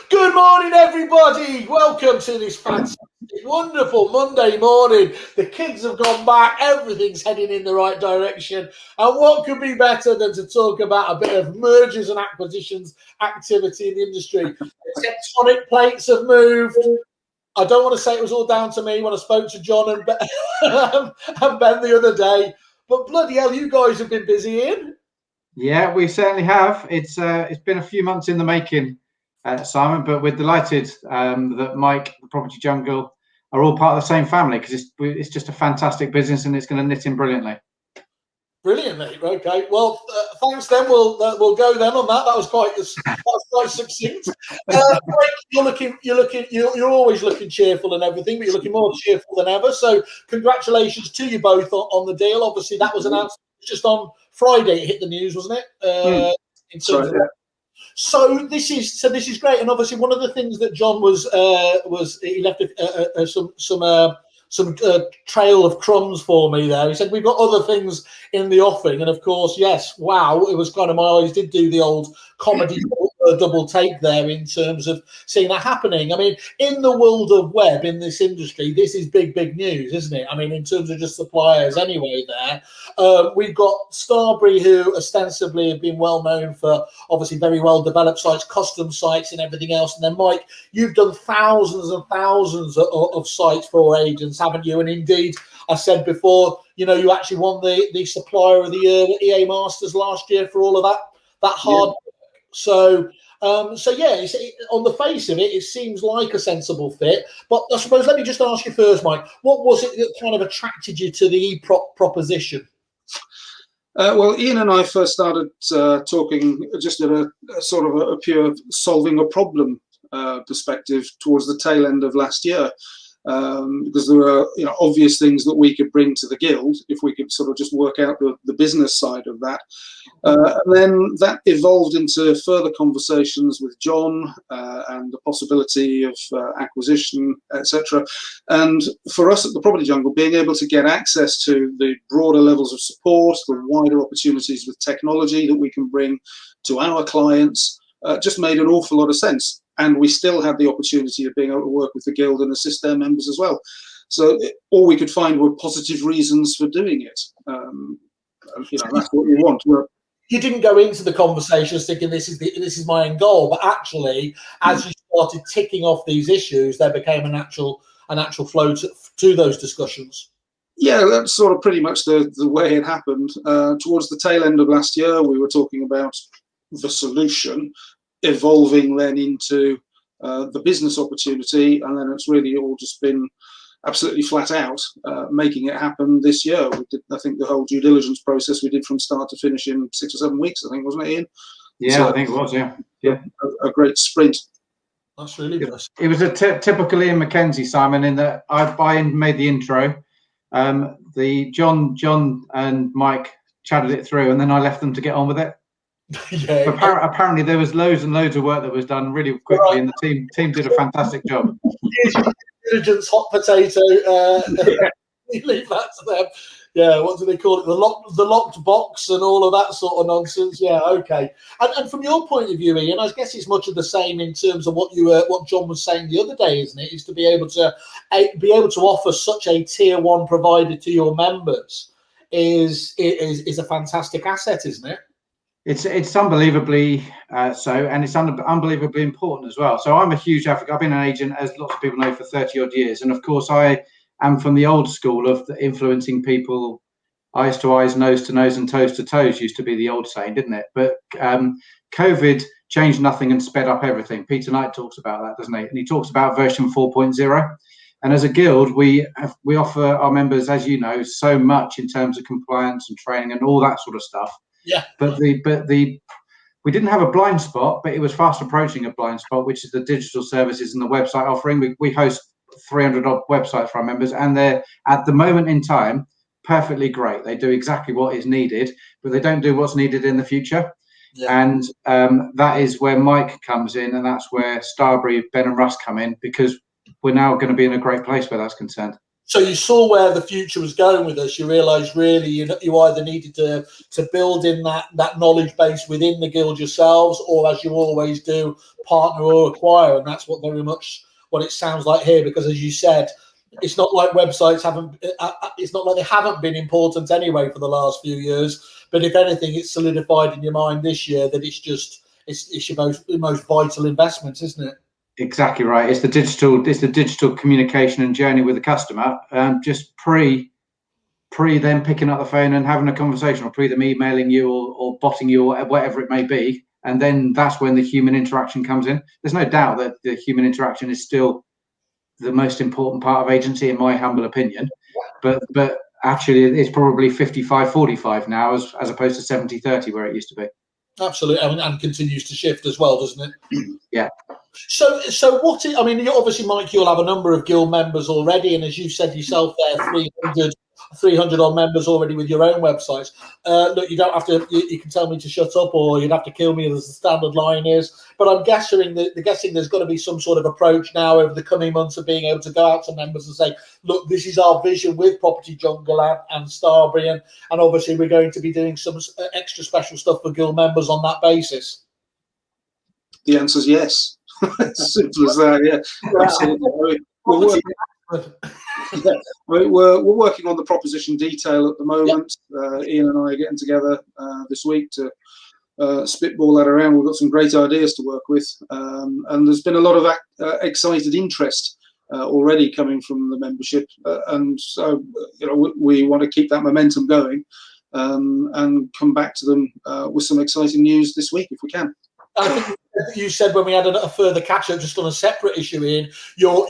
Good morning, everybody. Welcome to this fantastic, wonderful Monday morning. The kids have gone back. Everything's heading in the right direction. And what could be better than to talk about a bit of mergers and acquisitions activity in the industry? The tectonic plates have moved. I don't want to say it was all down to me when I spoke to John and Ben, and Ben the other day. But bloody hell, you guys have been busy, Ian. Yeah, we certainly have. It's been a few months in the making, Simon, but we're delighted that Mike, the Property Jungle, are all part of the same family because it's just a fantastic business and it's going to knit in brilliantly. Brilliant, mate. Okay, well, thanks. Then we'll go then on that. That was quite succinct. You're always looking cheerful and everything, but you're looking more cheerful than ever. So, congratulations to you both on the deal. Obviously, that was announced just on Friday. It hit the news, wasn't it? In terms of So this is great, and obviously one of the things that John was he left some trail of crumbs for me there. He said we've got other things in the offing, and of course, yes, wow, it was kind of my eyes did do the old comedy double take there in terms of seeing that happening. I mean, in the world of web, in this industry, this is big news, isn't it? I mean, in terms of just suppliers anyway there. We've got Starbury, who ostensibly have been well known for obviously very well developed sites, custom sites and everything else. And then Mike, you've done thousands and thousands of sites for agents, haven't you? And indeed, I said before, you actually won the Supplier of the Year at EA Masters last year for all of that hard work. So yeah, on the face of it, it seems like a sensible fit. But I suppose let me just ask you first, Mike, what was it that kind of attracted you to the e-prop proposition? Well, Ian and I first started talking just at a sort of a pure solving a problem perspective towards the tail end of last year. Because there were obvious things that we could bring to the guild if we could sort of just work out the business side of that. And then that evolved into further conversations with John and the possibility of acquisition, etc. And for us at the Property Jungle, being able to get access to the broader levels of support, the wider opportunities with technology that we can bring to our clients, just made an awful lot of sense. And we still had the opportunity of being able to work with the guild and assist their members as well. So all we could find were positive reasons for doing it. That's what we want. You didn't go into the conversations thinking this is my end goal, but actually, as you started ticking off these issues, there became a natural flow to those discussions. Yeah, that's sort of pretty much the way it happened. Towards the tail end of last year, we were talking about the solution, evolving then into the business opportunity, and then it's really all just been absolutely flat out making it happen this year. We did, I think, the whole due diligence process we did from start to finish in 6 or 7 weeks, I think, wasn't it, Ian? Yeah, so, I think it was, yeah. A great sprint. That's really good. It was a typical Ian McKenzie, Simon, in that I made the intro. The John and Mike chatted it through, and then I left them to get on with it. Yeah, apparently there was loads and loads of work that was done really quickly, and the team did a fantastic job. Diligence hot potato. You leave that to them. Yeah, what do they call it? The locked box and all of that sort of nonsense. Yeah, okay. And from your point of view, Ian, I guess it's much of the same in terms of what John was saying the other day, isn't it? Is to be able to offer such a tier one provider to your members is a fantastic asset, isn't it? It's unbelievably so, and it's unbelievably important as well. So I'm a huge advocate. I've been an agent, as lots of people know, for 30 odd years, and of course I am from the old school of influencing people. Eyes to eyes, nose to nose, and toes to toes used to be the old saying, didn't it? But COVID changed nothing and sped up everything. Peter Knight talks about that, doesn't he? And he talks about version 4.0. And as a guild, we offer our members, as you know, so much in terms of compliance and training and all that sort of stuff. Yeah. But we didn't have a blind spot, but it was fast approaching a blind spot, which is the digital services and the website offering. We host 300 odd websites for our members, and they're at the moment in time perfectly great. They do exactly what is needed, but they don't do what's needed in the future. Yeah. And that is where Mike comes in, and that's where Starbury, Ben and Russ come in, because we're now going to be in a great place where that's concerned. So you saw where the future was going with us. You realised really you either needed to build in that knowledge base within the guild yourselves, or as you always do, partner or acquire, and that's what very much what it sounds like here. Because as you said, it's not like websites haven't. It's not like they haven't been important anyway for the last few years. But if anything, it's solidified in your mind this year that it's your most vital investment, isn't it? Exactly right. It's the digital communication and journey with the customer. Just pre them picking up the phone and having a conversation, or pre them emailing you or botting you or whatever it may be. And then that's when the human interaction comes in. There's no doubt that the human interaction is still the most important part of agency, in my humble opinion. But actually, it's probably 55-45 now, as opposed to 70-30 where it used to be. Absolutely, and continues to shift as well, doesn't it? Yeah. So I mean, you obviously, Mike, you'll have a number of guild members already, and as you said yourself there, 300 odd members already with your own websites. Look, you don't have to. You can tell me to shut up, or you'd have to kill me, as the standard line is. But I'm guessing there's got to be some sort of approach now over the coming months of being able to go out to members and say, look, this is our vision with Property Jungle and Starbury, and obviously we're going to be doing some extra special stuff for guild members on that basis. The answer is yes. It's simple as that. Yeah, absolutely. We're working on the proposition detail at the moment. Ian and I are getting together this week to spitball that around. We've got some great ideas to work with, and there's been a lot of excited interest already coming from the membership, and so we want to keep that momentum going and come back to them with some exciting news this week if we can. I think you said when we had a further catch-up just on a separate issue, Ian, your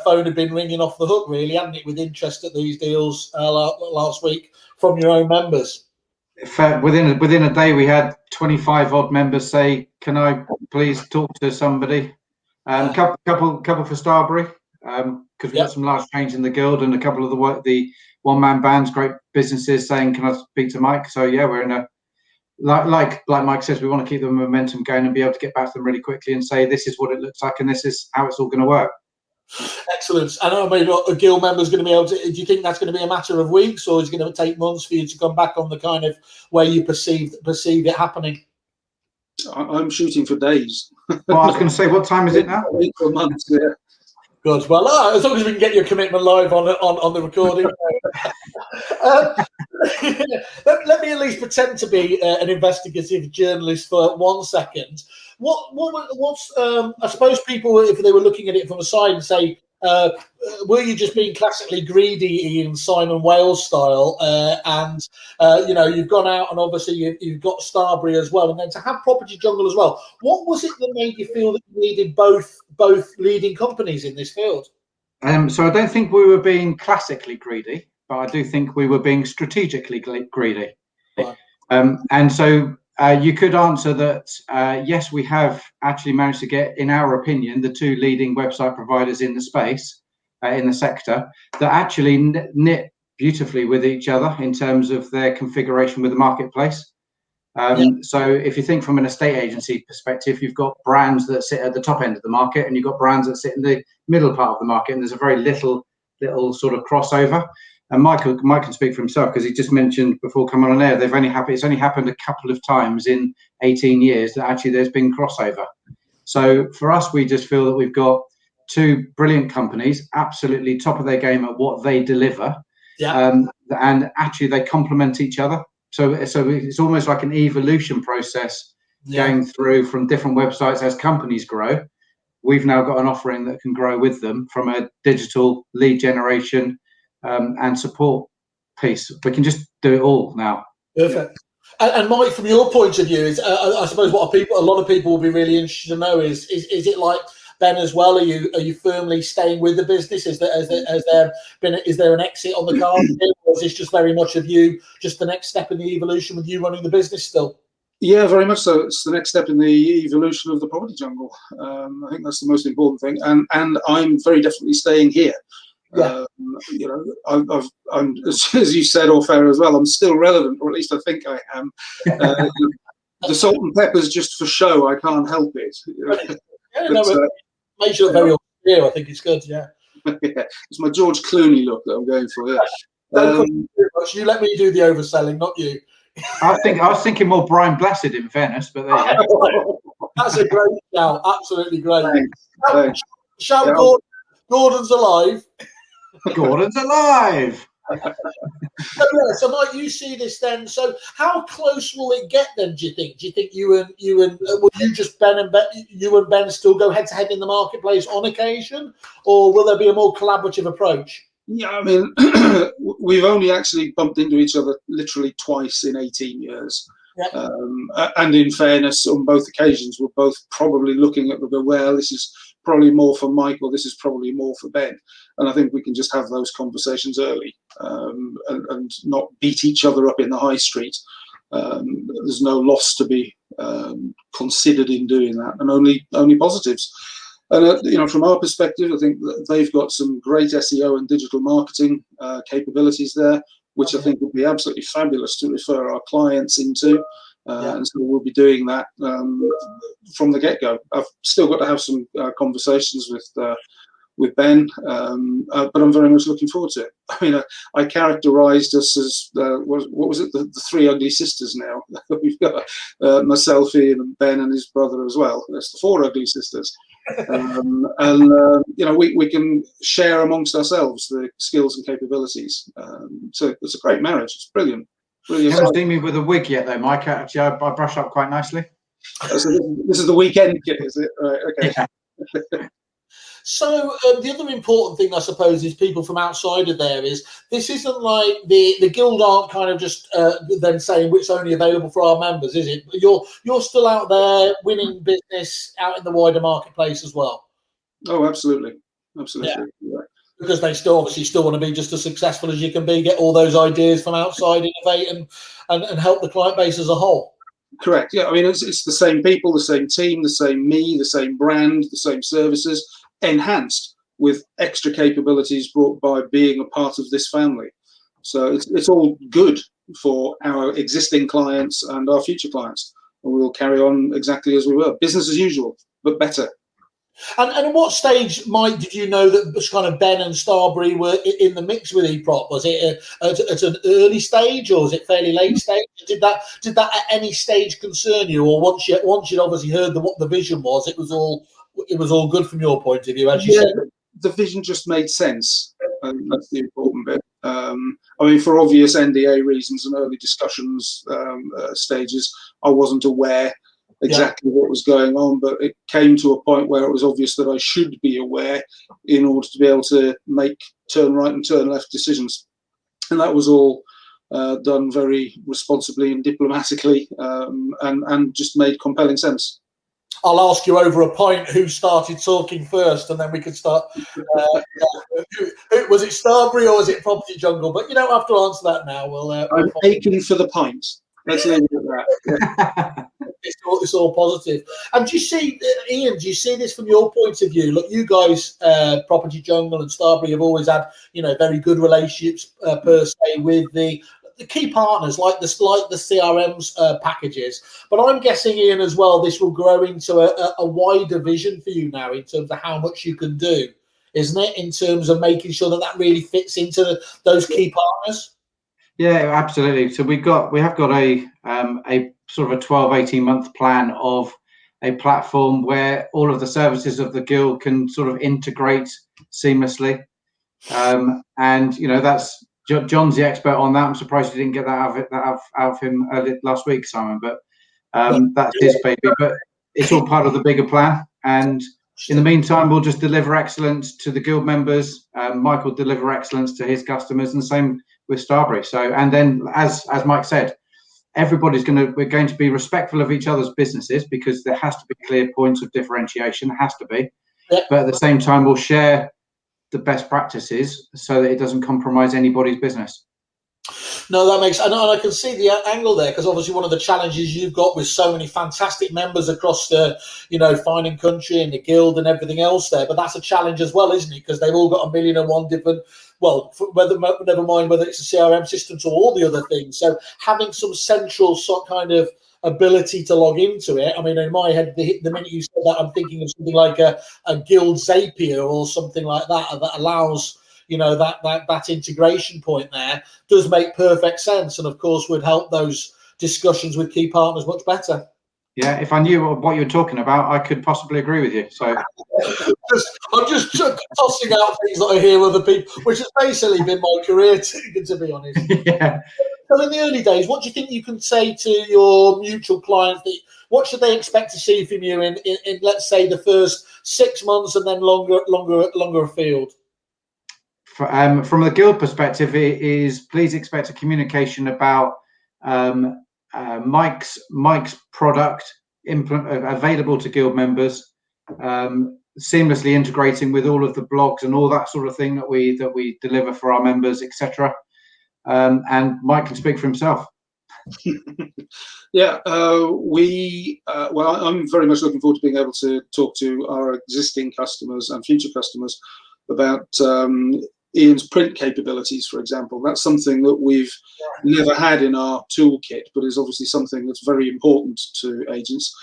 phone had been ringing off the hook, really, hadn't it, with interest at these deals last week from your own members? Within a day, we had 25 odd members say, "Can I please talk to somebody?" Couple for Starbury, because we've got some large change in the guild, and a couple of the one-man bands, great businesses, saying, "Can I speak to Mike?" So yeah, we're in a like Mike says, we want to keep the momentum going and be able to get back to them really quickly and say, this is what it looks like and this is how it's all going to work. Excellent. I know maybe a guild member is going to be able to. Do you think that's going to be a matter of weeks, or is it going to take months for you to come back on the kind of way you perceive it happening? I'm shooting for days. Well, I was going to say, what time is it now? For months, yeah. Good. Well, as long as we can get your commitment live on the recording. Let me at least pretend to be an investigative journalist for 1 second. What's I suppose people, if they were looking at it from the side and say, were you just being classically greedy in Simon Wales style? And you've gone out and obviously you've got Starbury as well, and then to have Property Jungle as well. What was it that made you feel that you needed both leading companies in this field? So I don't think we were being classically greedy, but I do think we were being strategically greedy. Right. And so you could answer that, yes, we have actually managed to get, in our opinion, the two leading website providers in the space, in the sector, that actually knit beautifully with each other in terms of their configuration with the marketplace. So if you think from an estate agency perspective, you've got brands that sit at the top end of the market and you've got brands that sit in the middle part of the market, and there's a very little sort of crossover. And Mike can speak for himself, because he just mentioned before coming on air, it's only happened a couple of times in 18 years that actually there's been crossover. So for us, we just feel that we've got two brilliant companies, absolutely top of their game at what they deliver. And actually they complement each other. So it's almost like an evolution process going through from different websites as companies grow. We've now got an offering that can grow with them from a digital lead generation and support piece. We can just do it all now. Perfect. And Mike, from your point of view, is I suppose what a lot of people will be really interested to know is it like Ben as well? Are you firmly staying with the business? Is there an exit on the card, or is this just very much of you, just the next step in the evolution with you running the business still? Yeah, very much so. It's the next step in the evolution of the Property Jungle. I think that's the most important thing, and I'm very definitely staying here. Yeah. I'm as you said off air as well, I'm still relevant, or at least I think I am. The salt and pepper's just for show. I can't help it. Makes you look very clear. I think it's good. Yeah. Yeah, it's my George Clooney look that I'm going for. Yeah. Don't put too much. You let me do the overselling, not you. I was thinking more Brian Blessed, in fairness, but there you go. That's a great shout. Absolutely great. Thanks. Shout Yeah. Gordon. Gordon's alive. Gordon's alive. So Mike, you see this then. So how close will it get then? Do you think? Do you think you and will you just you and Ben still go head to head in the marketplace on occasion, or will there be a more collaborative approach? Yeah, I mean, we've only actually bumped into each other literally twice in 18 years. Yeah. And in fairness, on both occasions, we're both probably looking at well, this is probably more for Mike, or this is probably more for Ben. And I think we can just have those conversations early and not beat each other up in the high street. There's no loss to be considered in doing that, and only positives. And from our perspective, I think that they've got some great SEO and digital marketing capabilities there, which I think would be absolutely fabulous to refer our clients into. And so we'll be doing that from the get-go. I've still got to have some conversations with Ben, but I'm very much looking forward to it. I mean, I characterised us as what was it? The three ugly sisters. Now we've got myself, Ian, and Ben, and his brother as well. That's the four ugly sisters. We can share amongst ourselves the skills and capabilities. So it's a great marriage. It's brilliant. Really, you haven't seen me with a wig yet, though, Mike. Actually, I brush up quite nicely. So this is the weekend kit, is it? Right. Okay. Yeah. So the other important thing, I suppose, is people from outside of there is this isn't like the guild aren't kind of just then saying it's only available for our members, is it? You're still out there winning business out in the wider marketplace as well. Oh, absolutely. Yeah. Because they obviously still want to be just as successful as you can be, get all those ideas from outside, innovate and help the client base as a whole. Correct. Yeah, I mean, it's the same people, the same team, the same me, the same brand, the same services, enhanced with extra capabilities brought by being a part of this family. So it's all good for our existing clients and our future clients. And we'll carry on exactly as we were. Business as usual, but better. And at what stage, Mike, did you know that kind of Ben and Starbury were in the mix with eProp? Was it at an early stage, or was it fairly late stage? Did that at any stage concern you, or once you'd obviously heard what the vision was, it was all good from your point of view, as you said? The vision just made sense. That's the important bit. I mean, for obvious NDA reasons and early discussions stages, I wasn't aware exactly what was going on, but it came to a point where it was obvious that I should be aware in order to be able to make turn right and turn left decisions. And that was all done very responsibly and diplomatically, and just made compelling sense. I'll ask you over a pint who started talking first, and then we can start. Was it Starbury or was it Property Jungle? But you don't have to answer that now. I'm aching for the pint. Let's leave it at that. It's all positive. And do you see, Ian, do you see this from your point of view? Look, you guys, Property Jungle and Starbury have always had, very good relationships per se with the key partners like the CRM's packages. But I'm guessing, Ian, as well, this will grow into a wider vision for you now in terms of how much you can do, isn't it? In terms of making sure that really fits into those key partners. Yeah, absolutely. So we have got a sort of a 12-18 month plan of a platform where all of the services of the guild can sort of integrate seamlessly. And that's John's the expert on that. I'm surprised you didn't get that out of him last week, Simon. But that's his baby. But it's all part of the bigger plan. And in the meantime, we'll just deliver excellence to the guild members. Mike will deliver excellence to his customers, and the same with Starbury. So, and then as Mike said, we're going to be respectful of each other's businesses, because there has to be clear points of differentiation. There has to be. Yeah. But at the same time, we'll share the best practices so that it doesn't compromise anybody's business. No, that makes, and I can see the angle there, because obviously one of the challenges you've got with so many fantastic members across the, Fine and Country and the guild and everything else there, but that's a challenge as well, isn't it? Because they've all got 1,000,001 different, never mind whether it's a CRM system or all the other things. So having some central kind of ability to log into it. I mean, in my head, the minute you said that, I'm thinking of something like a Guild Zapier or something like that allows, you know, that integration point there. Does make perfect sense, and of course would help those discussions with key partners much better. Yeah, if I knew what you were talking about, I could possibly agree with you. So I'm just tossing out things that I hear other people, which has basically been my career, to be honest. Yeah. So in the early days, what do you think you can say to your mutual clients? What should they expect to see from you in let's say the first 6 months and then longer afield? From the guild perspective, it is please expect a communication about Mike's product available to guild members, seamlessly integrating with all of the blogs and all that sort of thing that we deliver for our members, etc. And Mike can speak for himself. Yeah, well, I'm very much looking forward to being able to talk to our existing customers and future customers about Ian's print capabilities, for example. That's something that we've never had in our toolkit, but is obviously something that's very important to agents.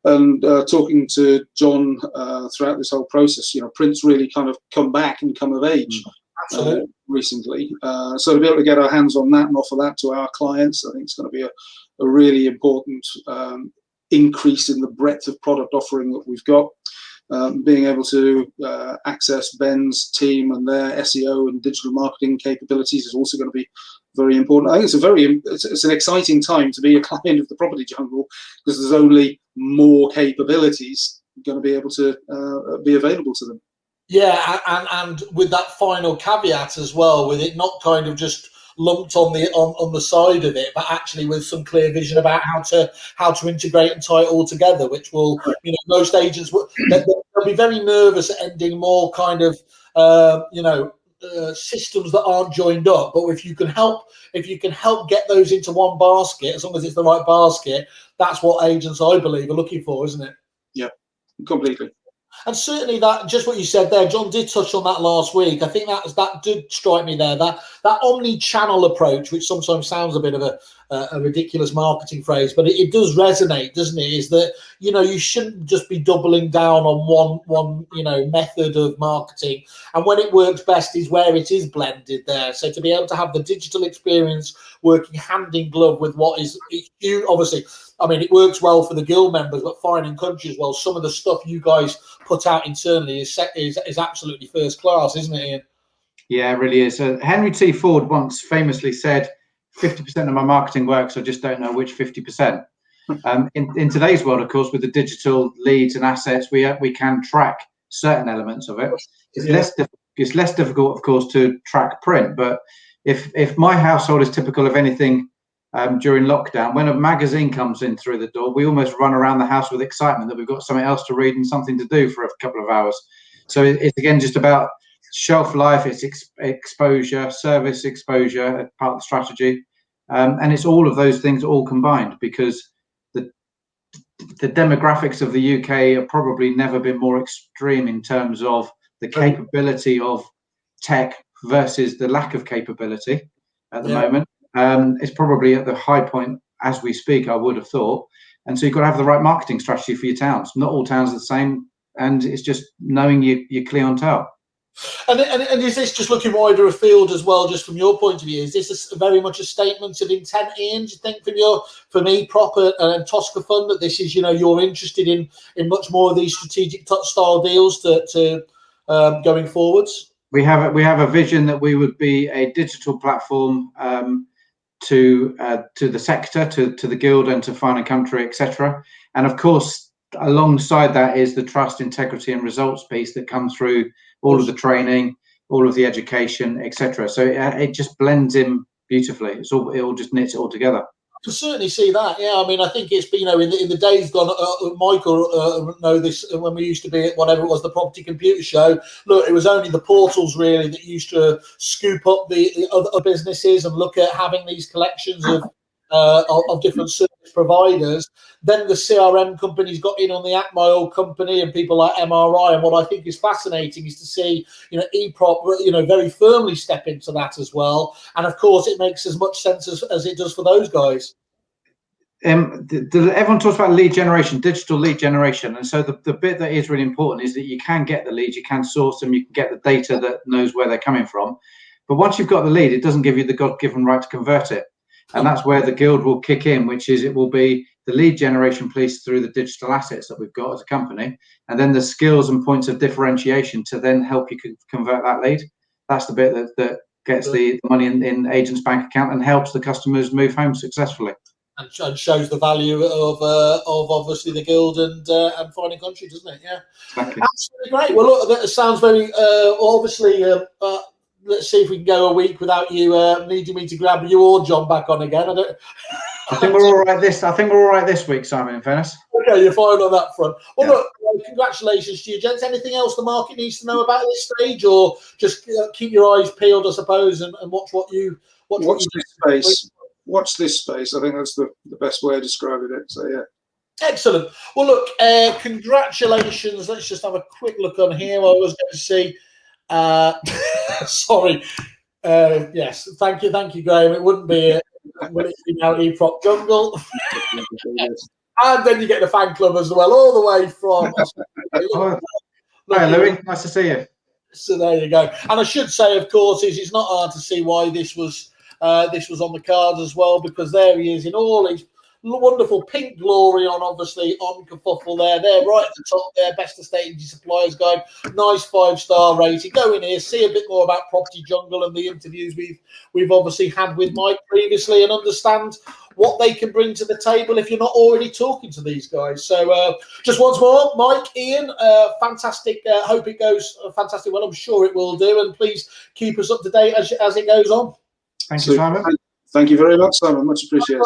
And talking to John throughout this whole process, you know, print's really kind of come back and come of age recently. So to be able to get our hands on that and offer that to our clients, I think it's going to be a really important increase in the breadth of product offering that we've got. Being able to access Ben's team and their SEO and digital marketing capabilities is also going to be very important. I think it's an exciting time to be a client of the Property Jungle, because there's only more capabilities going to be able to be available to them. Yeah, and with that final caveat as well, with it not kind of just lumped on the side of it, but actually with some clear vision about how to integrate and tie it all together, which will, you know, most agents they'll be very nervous at ending more kind of systems that aren't joined up. But if you can help get those into one basket, as long as it's the right basket, that's what agents, I believe, are looking for, isn't it? Yeah, completely. And certainly that, just what you said there, John did touch on that last week. I think that did strike me there, that omni-channel approach, which sometimes sounds a bit of a ridiculous marketing phrase, but it does resonate, doesn't it? Is that, you know, you shouldn't just be doubling down on one you know, method of marketing. And when it works best is where it is blended there. So to be able to have the digital experience working hand in glove with what is huge, obviously, I mean, it works well for the guild members, but Fine and Country as well. Some of the stuff you guys put out internally is absolutely first class, isn't it, Ian? Yeah, it really is. Henry T. Ford once famously said, 50% of my marketing works, I just don't know which 50%. In today's world, of course, with the digital leads and assets, we can track certain elements of it. It's less difficult, of course, to track print. But if my household is typical of anything during lockdown, when a magazine comes in through the door, we almost run around the house with excitement that we've got something else to read and something to do for a couple of hours. So it's again just about shelf life, it's exposure, service exposure, part of the strategy, and it's all of those things all combined, because the demographics of the UK have probably never been more extreme in terms of the capability of tech versus the lack of capability at the moment. It's probably at the high point as we speak, I would have thought. And so you've got to have the right marketing strategy for your towns. Not all towns are the same, and it's just knowing your clientele. And is this just looking wider afield as well, just from your point of view? Is this very much a statement of intent, Ian, do you think, from eProp and Tosca Fund, that this is, you know, you're interested in much more of these strategic style deals to going forwards? We have a vision that we would be a digital platform to the sector, to the guild, and to Fine and Country, etc. And of course, alongside that is the trust, integrity, and results piece that comes through all of the training, all of the education, etc. So it just blends in beautifully. It all just knits it all together. I can certainly see that. Yeah, I mean, I think it's been, you know, in the days gone. Michael know this, when we used to be at whatever it was, the Property Computer Show. Look, it was only the portals really that used to scoop up the other businesses and look at having these collections of different service providers. Then the CRM companies got in on the act, my old company, and people like MRI. And what I think is fascinating is to see, you know, eProp, you know, very firmly step into that as well. And of course, it makes as much sense as it does for those guys. everyone talks about lead generation, digital lead generation, and so the bit that is really important is that you can get the leads, you can source them, you can get the data that knows where they're coming from. But once you've got the lead, it doesn't give you the God-given right to convert it, and that's where the guild will kick in, which is it will be the lead generation piece through the digital assets that we've got as a company, and then the skills and points of differentiation to then help you convert that lead. That's the bit that gets the money in agent's bank account and helps the customers move home successfully. And shows the value of obviously the guild and Finding Country, doesn't it? Yeah, exactly. Absolutely great. Well, look, that sounds very obviously. Let's see if we can go a week without you needing me to grab you or John back on again. I think we're all right this week, Simon. In fairness. Okay, you're fine on that front. Well, look, congratulations to you, gents. Anything else the market needs to know about at this stage, or just keep your eyes peeled, I suppose, and watch what you watch this space. Watch this space. I think that's the best way of describing it. So yeah. Excellent. Well, look, congratulations. Let's just have a quick look on here. I was going to see. Sorry. Yes. Thank you, Graham. It wouldn't be. Will it be now E-Prop Jungle? And then you get the fan club as well, all the way from. Hi, Louis. Nice to see you. So there you go. And I should say, of course, it's not hard to see why this was on the cards as well, because there he is in all his wonderful pink glory on Kerfuffle there. They're right at the top there, best estate agency suppliers guide. Nice 5-star rating. Go in here, see a bit more about Property Jungle and the interviews we've obviously had with Mike previously, and understand what they can bring to the table if you're not already talking to these guys. So just once more, Mike, Ian, fantastic. Hope it goes fantastic. Well, I'm sure it will do, and please keep us up to date as it goes on. Thank you, Simon. Thank you very much, Simon. Much appreciated.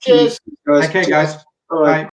Cheers. Okay, guys. All right. Bye.